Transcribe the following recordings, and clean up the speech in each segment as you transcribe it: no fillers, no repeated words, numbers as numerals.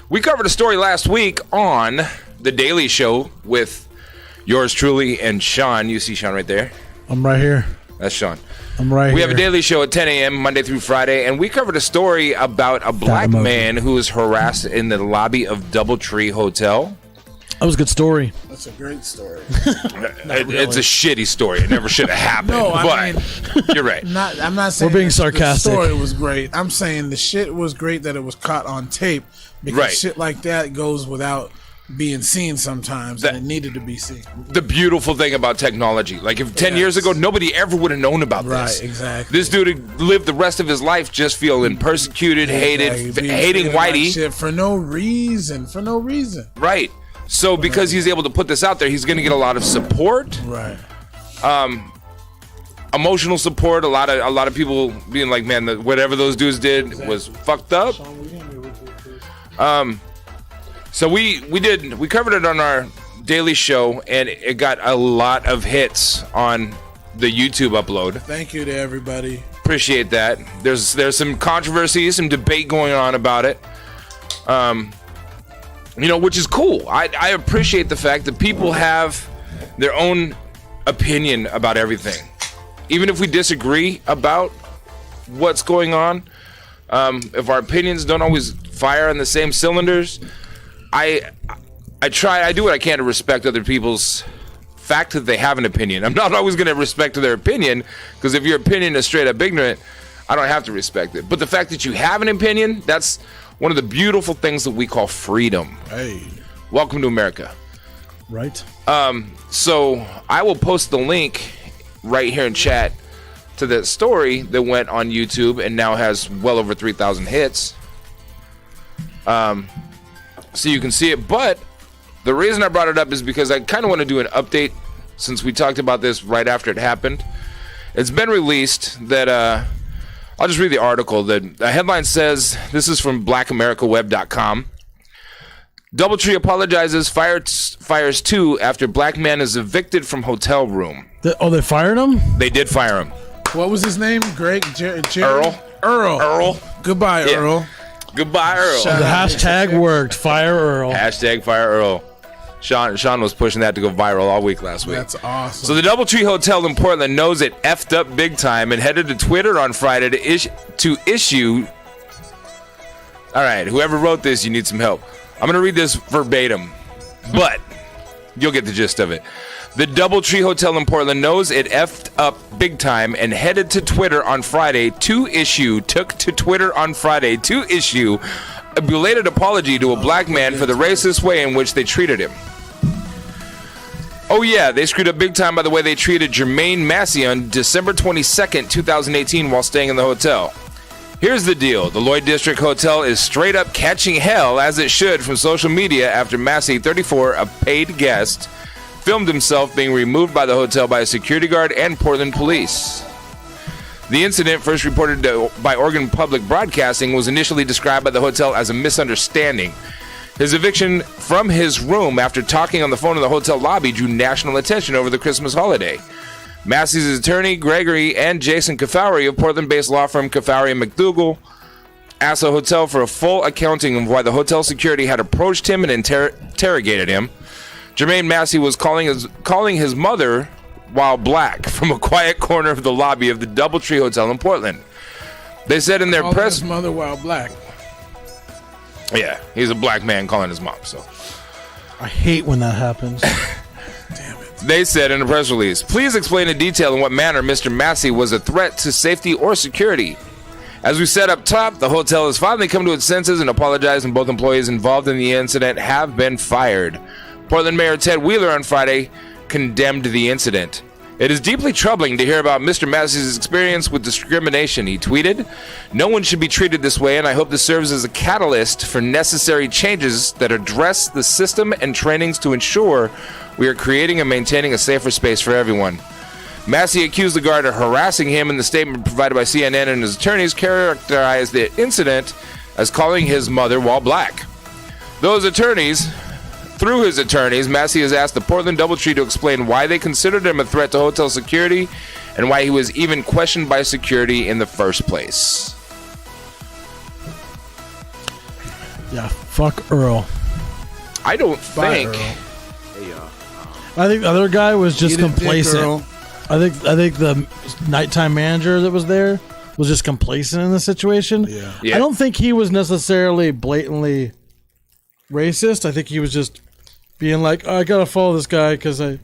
We covered a story last week on The Daily Show with yours truly and Shawn. You see Shawn right there? I'm right here. That's Shawn. I'm right here. We have a Daily Show at 10 a.m. Monday through Friday, and we covered a story about a black man who was harassed in the lobby of DoubleTree Hotel. That was a good story. That's a great story. It's a shitty story. It never should have happened. No, I mean, you're right. I'm not saying we're being sarcastic. The story was great. I'm saying the shit was great that it was caught on tape because shit like that goes without being seen sometimes, and it needed to be seen. The beautiful thing about technology, like if 10 years ago, nobody ever would have known about this. Right, exactly. This dude lived the rest of his life just feeling persecuted, hated, hating whitey. Like shit for no reason. Right. So because he's able to put this out there, he's going to get a lot of support. Right. Emotional support. A lot of people being like, man, whatever those dudes did was fucked up. So we covered it on our Daily Show, and it got a lot of hits on the YouTube upload. Thank you to everybody. Appreciate that. There's some controversy, some debate going on about it. Which is cool. I appreciate the fact that people have their own opinion about everything. Even if we disagree about what's going on, if our opinions don't always fire on the same cylinders, I do what I can to respect other people's fact that they have an opinion. I'm not always going to respect their opinion, because if your opinion is straight up ignorant, I don't have to respect it. But the fact that you have an opinion, that's one of the beautiful things that we call freedom. Hey. Welcome to America. Right. So I will post the link right here in chat to that story that went on YouTube and now has well over 3,000 hits. So you can see it. But the reason I brought it up is because I kind of want to do an update, since we talked about this right after it happened. It's been released that I'll just read the article. The headline says, this is from blackamericaweb.com. DoubleTree apologizes, fires two after black man is evicted from hotel room. They fired him? They did fire him. What was his name? Earl. Earl. Goodbye, Yeah. Earl. Goodbye, Earl. The hashtag worked. Fire Earl. Hashtag fire Earl. Shawn was pushing that to go viral all week last week. That's awesome. So the DoubleTree Hotel in Portland knows it effed up big time and headed to Twitter on Friday to issue. All right, whoever wrote this, you need some help. I'm going to read this verbatim, but you'll get the gist of it. The DoubleTree Hotel in Portland knows it effed up big time and headed to Twitter on Friday to issue a belated apology to a black man for the racist way in which they treated him. Oh yeah, they screwed up big time by the way they treated Jermaine Massey on December 22nd, 2018 while staying in the hotel. Here's the deal. The Lloyd District Hotel is straight up catching hell, as it should, from social media after Massey, 34, a paid guest, filmed himself being removed by the hotel by a security guard and Portland police. The incident, first reported by Oregon Public Broadcasting, was initially described by the hotel as a misunderstanding. His eviction from his room after talking on the phone in the hotel lobby drew national attention over the Christmas holiday. Massey's attorney, Gregory and Jason Caffouri of Portland-based law firm Caffouri & McDougall, asked the hotel for a full accounting of why the hotel security had approached him and interrogated him. Jermaine Massey was calling his mother while black from a quiet corner of the lobby of the DoubleTree Hotel in Portland. They said in their press... his mother while black. Yeah, he's a black man calling his mom, so... I hate when that happens. Damn it. They said in a press release, please explain in detail in what manner Mr. Massey was a threat to safety or security. As we said up top, the hotel has finally come to its senses and apologized, and both employees involved in the incident have been fired. Portland Mayor Ted Wheeler on Friday condemned the incident. It is deeply troubling to hear about Mr. Massey's experience with discrimination, he tweeted. No one should be treated this way, and I hope this serves as a catalyst for necessary changes that address the system and trainings to ensure we are creating and maintaining a safer space for everyone. Massey accused the guard of harassing him, and the statement provided by CNN and his attorneys characterized the incident as calling his mother while black. Through his attorneys, Massey has asked the Portland DoubleTree to explain why they considered him a threat to hotel security and why he was even questioned by security in the first place. Yeah, Fuck Earl. I don't Bye, think. Earl. Hey y'all. I think the other guy was just Eat a dick, complacent. Earl. I think the nighttime manager that was there was just complacent in the situation. Yeah. I don't think he was necessarily blatantly racist. I think he was just being like, I gotta follow this guy because I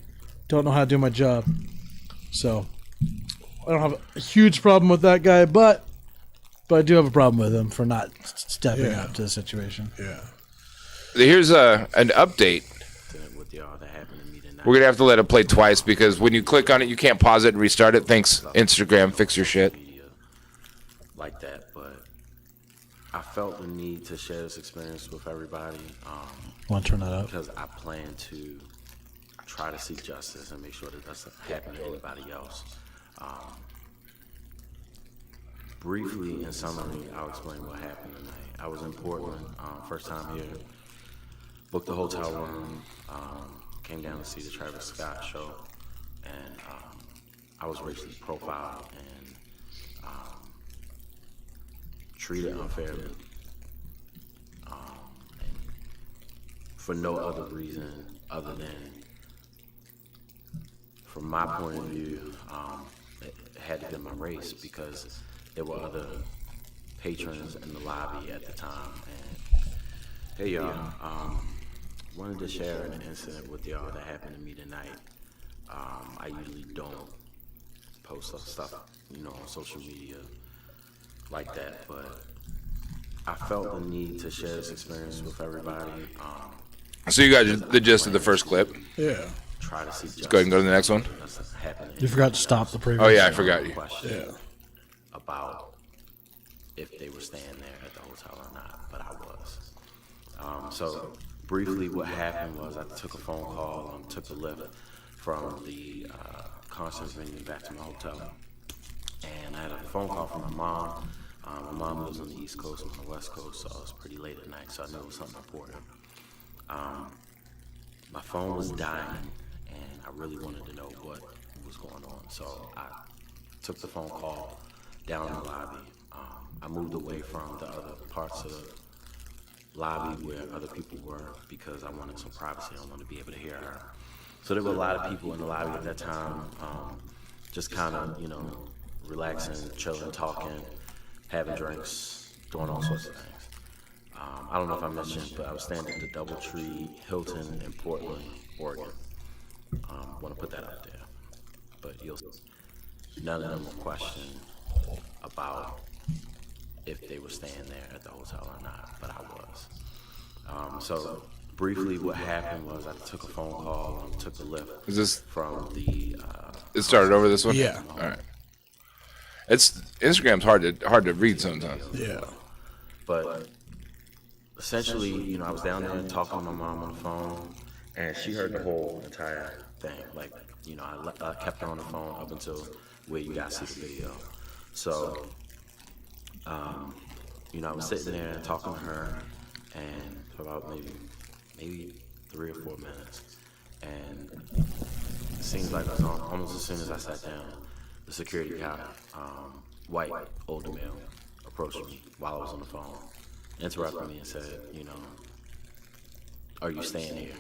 don't know how to do my job. So I don't have a huge problem with that guy, but I do have a problem with him for not stepping up to the situation. Yeah. Here's an update. With y'all that happened to me tonight. We're gonna have to let it play twice because when you click on it, you can't pause it and restart it. Thanks, Instagram. Fix your shit. Media like that, but I felt the need to share this experience with everybody Want to turn that up? because I plan to try to seek justice and make sure that doesn't happen to anybody else. Briefly, in summary, I'll explain what happened tonight. I was in Portland, first time here, booked a hotel room, came down to see the Travis Scott show, and I was racially profiled and treated unfairly. And for no other reason other than, from my point of view, it had to be my race because there were other patrons in the lobby at the time. And hey y'all, wanted to share an incident with y'all that happened to me tonight. I usually don't post stuff, on social media like that, but I felt the need to share this experience with everybody. So you got the gist of the first clip. Yeah. Try to see justice. Go ahead and go to the next one. You forgot to stop the previous. Oh yeah, I forgot you. Question about if they were staying there at the hotel or not, but I was. So briefly, what happened was I took a phone call, took the lift from the concert venue back to my hotel, and I had a phone call from my mom. My mom lives on the East Coast, I'm on the West Coast, so it was pretty late at night, so I knew it was something important. My phone was dying, and I really wanted to know what was going on, so I took the phone call down in the lobby. I moved away from the other parts of the lobby where other people were because I wanted some privacy. I wanted to be able to hear her. So there were a lot of people in the lobby at that time, just kind of, relaxing, chilling, talking, having drinks, doing all sorts of things. I don't know if I mentioned, but I was staying at the DoubleTree Hilton in Portland, Oregon. Want to put that out there. But none of them were questioning about if they were staying there at the hotel or not, but I was. So briefly, what happened was I took a phone call, took the lift Is this? from the. It started over this one. Yeah. All right. Instagram's hard to read sometimes. Yeah. But essentially, I was down there talking to my mom on the phone, and she heard the whole entire thing. Like, I kept her on the phone up until where you guys see the video. So, I was sitting there talking to her, and for about maybe 3 or 4 minutes, and it seems like it was almost as soon as I sat down, the security guy, white, older male, approached me while I was on the phone, interrupted me and said, are you staying here?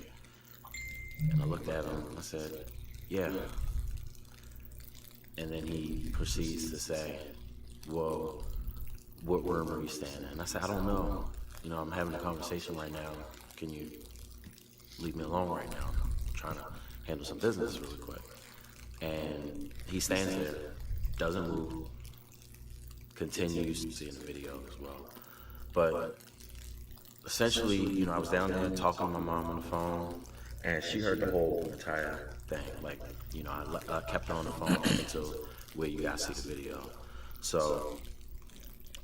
And I looked at him and I said, yeah. And then he proceeds to say, well, what room are you staying in? And I said, I don't know. I'm having a conversation right now. Can you leave me alone right now? I'm trying to handle some business really quick. And he stands there, doesn't move, continues to see in the video as well. But essentially, I was down there talking to my mom on the phone, and she heard the whole entire thing. Like, I kept her on the phone until where you guys see the video. So,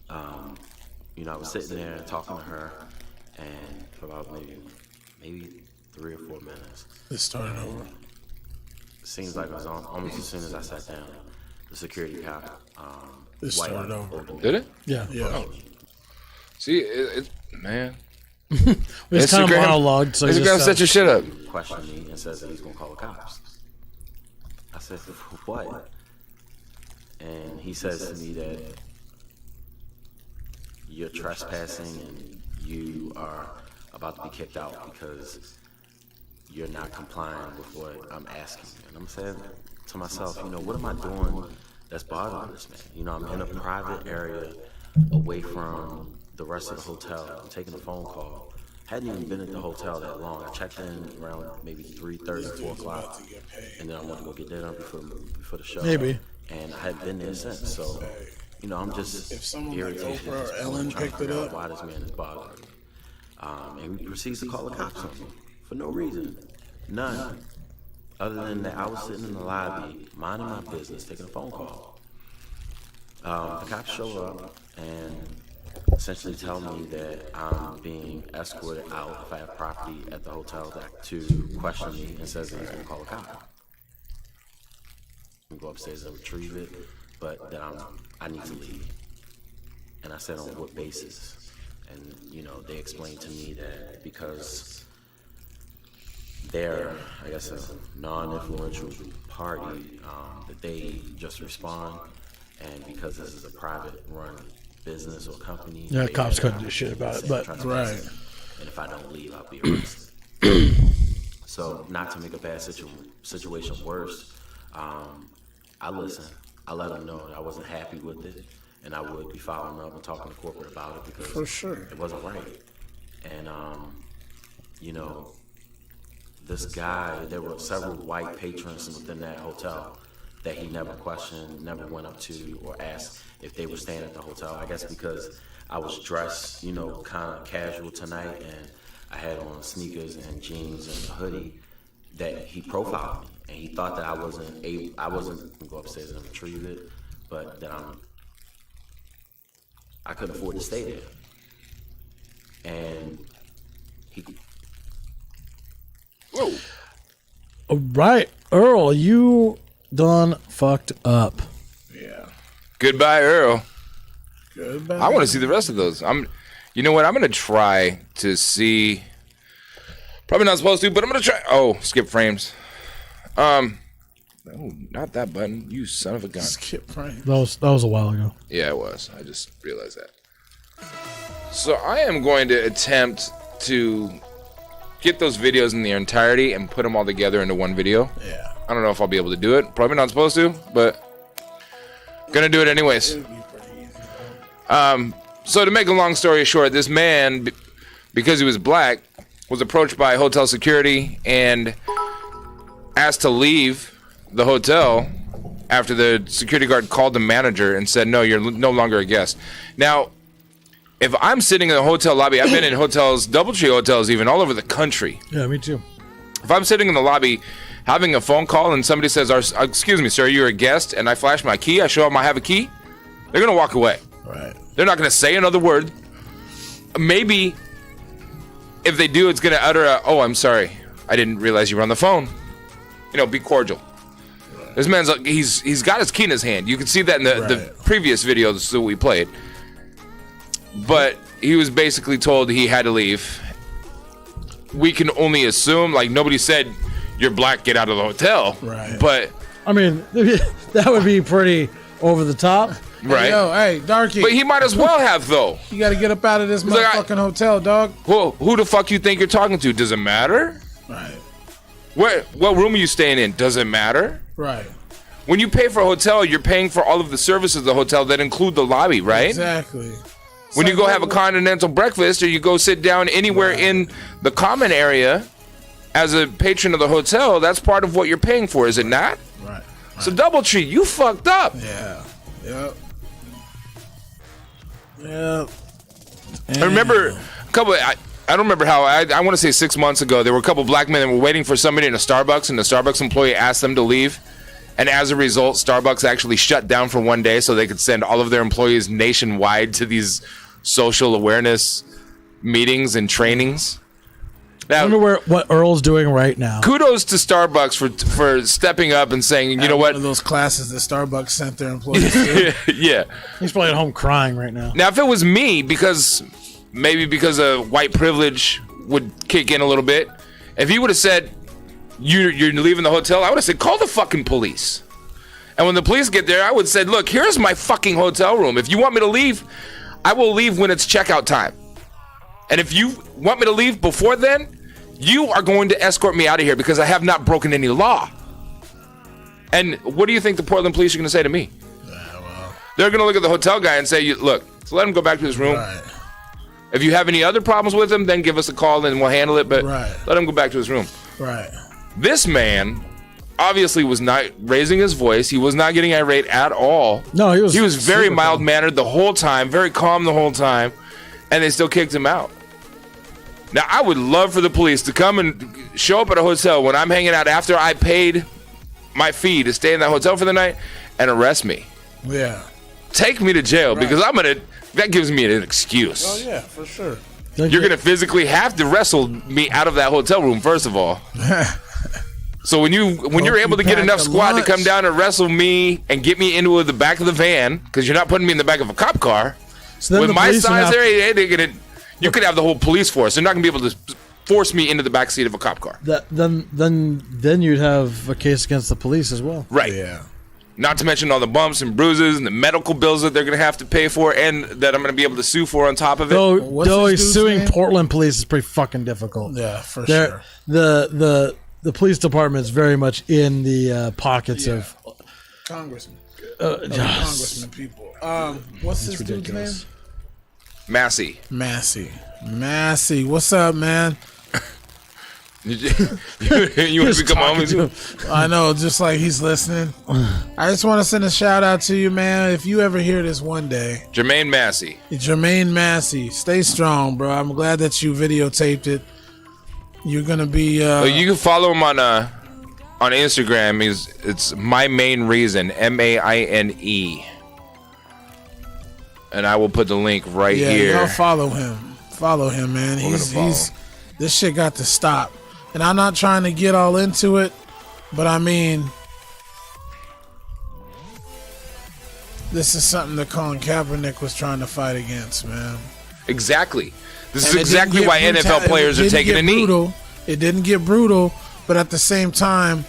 I was sitting there talking to her, and for about maybe 3 or 4 minutes. It started over. Seems like it was almost as soon as I sat down. The security cop, It started over. Did it? Yeah. Yeah. See, it's man. It's kind of monologue. So Instagram set your shit up. questioned me and says that he's gonna call the cops. I said, for what? And he says to me that you're trespassing and you are about to be kicked out because you're not complying with what I'm asking. And I'm saying to myself, you know, what am I doing that's bothering this man? You know, I'm in a private area away from the rest of the hotel. I'm taking a phone call. Hadn't even been at the hotel that long. I checked in around maybe 3:30, 4 o'clock, and then I went to go get dinner before the show. Maybe. And I hadn't been there since. So, you know, I'm just If someone like irritated. Oprah or Ellen trying to picked it figure out up. why this man is bothering me. And he proceeds to call the cops on me for no reason. None. Other than that, I was sitting in the lobby, minding my business, taking a phone call. The cops show up and essentially tell me that I'm being escorted out if I have property at the hotel to question me, and says that he's going to call a cop. I'm going to go upstairs and retrieve it, but that I need to leave. And I said, on what basis? And, you know, they explained to me that because they're, I guess, a non-influential party, that they just respond, and because this is a private-run business or company. Yeah, cops couldn't do shit about it, but Right. And if I don't leave, I'll be arrested. So, not to make a bad situation worse, I listened. I let them know that I wasn't happy with it, and I would be following up and talking to corporate about it because For sure. it wasn't right. And you know, this guy, there were several white patrons within that hotel that he never questioned, never went up to or asked if they were staying at the hotel. I guess because I was dressed, you know, kind of casual tonight, and I had on sneakers and jeans and a hoodie, that he profiled me, and he thought that I wasn't gonna go upstairs and retrieve it, but that I couldn't afford to stay there. And he. Whoa. all right, Earl, you done fucked up. Yeah. Goodbye, Earl. Goodbye. I want to see the rest of those. You know what? I'm gonna try to see. Probably not supposed to, but I'm gonna try. Oh, skip frames. Oh, not that button. You son of a gun. Skip frame. That was a while ago. Yeah, it was. I just realized that. So I am going to attempt to get those videos in their entirety and put them all together into one video. Yeah. I don't know if I'll be able to do it. Probably not supposed to, but gonna do it anyways. It'd be pretty easy. So to make a long story short, this man, because he was black, was approached by hotel security and asked to leave the hotel after the security guard called the manager and said, no, you're no longer a guest. Now, if I'm sitting in the hotel lobby, I've been in hotels, DoubleTree hotels even, all over the country. Yeah, me too. If I'm sitting in the lobby having a phone call and somebody says, excuse me, sir, you're a guest, and I flash my key, I show them I have a key, they're going to walk away. Right. They're not going to say another word. Maybe if they do, it's going to utter a, oh, I'm sorry, I didn't realize you were on the phone. You know, be cordial. This man's, he's got his key in his hand. You can see that in the previous videos that we played. But he was basically told he had to leave. We can only assume, like, nobody said, you're black, get out of the hotel. Right. But, I mean, that would be pretty over the top. right. Hey, yo, hey, Darky. But he might as well have, though. You got to get up out of this like, motherfucking hotel, dog. Well, who the fuck you think you're talking to? Does it matter? Right. What room are you staying in? Does it matter? Right. When you pay for a hotel, you're paying for all of the services of the hotel that include the lobby, right? Exactly. When you go have a continental breakfast or you go sit down anywhere in the common area as a patron of the hotel, that's part of what you're paying for, is it not? Right. So DoubleTree, you fucked up. Yeah. Yep. Yep. I remember a couple. I don't remember how. I want to say 6 months ago, there were a couple black men that were waiting for somebody in a Starbucks, and the Starbucks employee asked them to leave. And as a result, Starbucks actually shut down for one day so they could send all of their employees nationwide to these social awareness meetings and trainings. I Now, wonder what Earl's doing right now. kudos to Starbucks for stepping up and saying, you know what? One of those classes that Starbucks sent their employees to. Yeah. He's probably at home crying right now. Now, if it was me, because of white privilege would kick in a little bit, if he would have said, you're leaving the hotel, I would have said, call the fucking police. And when the police get there, I would have said, look, here's my fucking hotel room. If you want me to leave, I will leave when it's checkout time. And if you want me to leave before then, you are going to escort me out of here because I have not broken any law. And what do you think the Portland police are going to say to me? They're going to look at the hotel guy and say, look, so let him go back to his room. Right. If you have any other problems with him, then give us a call and we'll handle it. But let him go back to his room. Right. This man obviously was not raising his voice. He was not getting irate at all. No, he was very mild-mannered the whole time, very calm the whole time, and they still kicked him out. Now, I would love for the police to come and show up at a hotel when I'm hanging out after I paid my fee to stay in that hotel for the night and arrest me. Yeah. Take me to jail because that gives me an excuse. Oh, yeah, for sure. You're going to physically have to wrestle me out of that hotel room, first of all. So when you're able to get enough squad to come down and wrestle me and get me into the back of the van, because you're not putting me in the back of a cop car, So with my size there, you could have the whole police force. They're not going to be able to force me into the back seat of a cop car. Then you'd have a case against the police as well. Right. Yeah. Not to mention all the bumps and bruises and the medical bills that they're going to have to pay for and that I'm going to be able to sue for on top of it. Though suing Portland police is pretty fucking difficult. Yeah, for sure. The police department is very much in the pockets of congressmen. Congressman people. What's this dude's name? Massey. What's up, man? You want to become homies? I know, just like he's listening. I just want to send a shout out to you, man. If you ever hear this one day, Jermaine Massey, stay strong, bro. I'm glad that you videotaped it. You're gonna be. You can follow him on Instagram. It's My Main Reason, MAINE, and I will put the link right here. Yeah, follow him, man. He's this shit got to stop. And I'm not trying to get all into it, but I mean, this is something that Colin Kaepernick was trying to fight against, man. Exactly. This is exactly why NFL players are taking a knee. It didn't get brutal, but at the same time,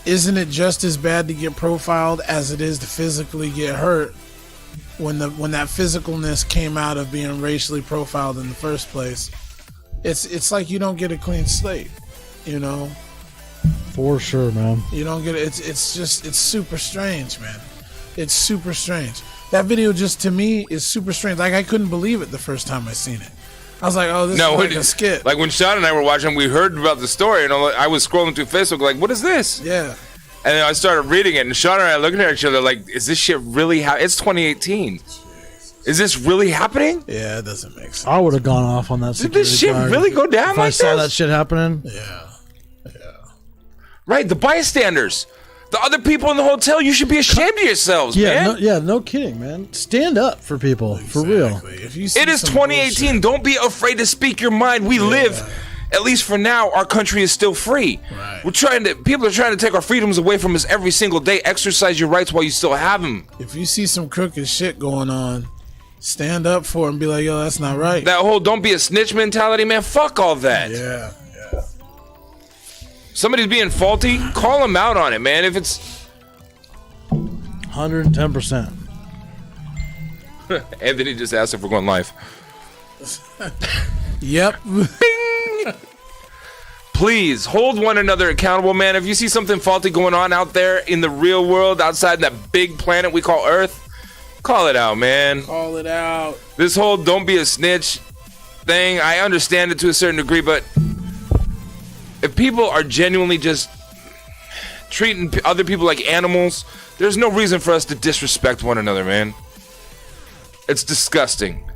isn't it just as bad to get profiled as it is to physically get hurt when that physicalness came out of being racially profiled in the first place? It's like you don't get a clean slate, you know. For sure, man. You don't get it. It's super strange, man. It's super strange. That video just to me is super strange. Like I couldn't believe it the first time I seen it. I was like, oh, this is like a skit. Like when Shawn and I were watching, we heard about the story, and I was scrolling through Facebook like, what is this? Yeah. And then I started reading it, and Shawn and I looking at each other like, is this shit really It's 2018. Is this really happening? Yeah, it doesn't make sense. I would have gone off on that. Did this shit really go down if like I saw this? that shit happening? Yeah. Right, the bystanders. The other people in the hotel, you should be ashamed of yourselves, man. No kidding, man. Stand up for people, for real. If you see It is 2018. bullshit, Don't be afraid to speak your mind. We live, at least for now, our country is still free. Right. People are trying to take our freedoms away from us every single day. Exercise your rights while you still have them. if you see some crooked shit going on, stand up for it and be like, yo, that's not right. That whole don't be a snitch mentality, man, fuck all that. Yeah. Somebody's being faulty, call them out on it, man. If it's 110%. Anthony just asked if we're going live. Yep. Please hold one another accountable, man. If you see something faulty going on out there in the real world, outside that big planet we call Earth, call it out, man. Call it out. This whole don't be a snitch thing, I understand it to a certain degree, but if people are genuinely just treating other people like animals, there's no reason for us to disrespect one another, man. It's disgusting.